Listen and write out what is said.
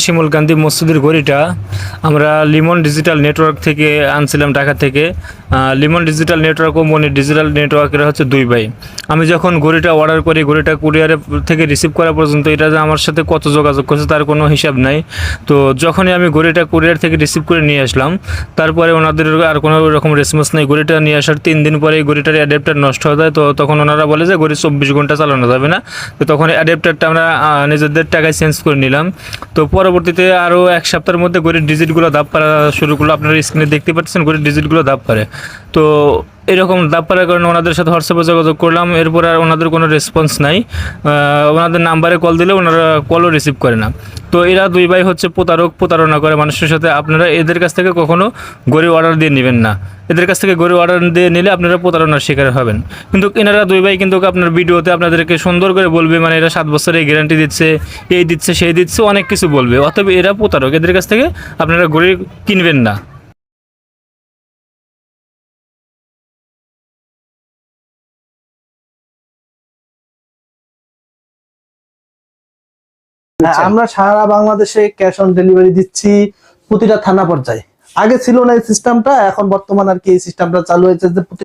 শিমুলকান্দি মসজিদের ঘড়িটা আমরা লিমন ডিজিটাল নেটওয়ার্ক থেকে আনছিলাম, ঢাকা থেকে। লিমন ডিজিটাল নেটওয়ার্ক ও মনি ডিজিটাল নেটওয়ার্কের হচ্ছে দুই ভাই। আমি যখন ঘড়িটা অর্ডার করি, ঘড়িটা কুরিয়ারে থেকে রিসিভ করা পর্যন্ত এটা যে আমার সাথে কত যোগাযোগ করছে তার কোনো হিসাব নাই। তো যখনই আমি ঘড়িটা কুরিয়ার থেকে রিসিভ করে নিয়ে আসলাম, তারপরে ওনাদের আর কোনো রকম রেসপন্স নেই। ঘড়িটা নিয়ে আসার 3 দিন পরে ঘড়িটার অ্যাডাপ্টার নষ্ট হয়ে যায়। তো তখন ওনারা বলে যে ঘড়ি 24 ঘন্টা চালানো যাবে না। তো তখন অ্যাডাপ্টারটা আমরা নিজেদের টাকায় চেঞ্জ করে নিলাম। তো পরবর্তীতে আরও 1 সপ্তাহের মধ্যে ঘড়ির ডিজিটগুলো দাব পাড়া শুরু করলো। আপনারা স্ক্রিনে দেখতে পাচ্ছেন ঘড়ির ডিজিটগুলো দাব পারে। তো এরকম দাব পাড়ার কারণে ওনাদের সাথে হোয়াটসঅ্যাপে যোগাযোগ করলাম, এরপর আর ওনাদের কোনো রেসপন্স নাই। ওনাদের নাম্বারে কল দিলে ওনারা কলও রিসিভ করে না। তো এরা দুই ভাই হচ্ছে প্রতারণা করে মানুষের সাথে। আপনারা এদের কাছ থেকে কখনো ঘড়ি অর্ডার দিয়ে নেবেন না। এদের কাছ থেকে ঘড়ি অর্ডার দিয়ে নিলে আপনারা প্রতারণার শিকার হবেন। কিন্তু এনারা দুই ভাই কিন্তু আপনার ভিডিওতে আপনাদেরকে সুন্দর করে বলবে, মানে এরা 7 বছরের গ্যারান্টি দিচ্ছে, এই দিচ্ছে সেই দিচ্ছে, অনেক কিছু বলবে। অতএব এরা প্রতারক, এদের কাছ থেকে আপনারা ঘড়ি কিনবেন না। হ্যাঁ, আমরা সারা বাংলাদেশে ক্যাশ অন ডেলিভারি দিচ্ছি প্রতিটা থানা পর্যায়ে। আগে ছিল না এই সিস্টেমটা, এখন বর্তমান আর কি এই সিস্টেমটা চালু হয়েছে যে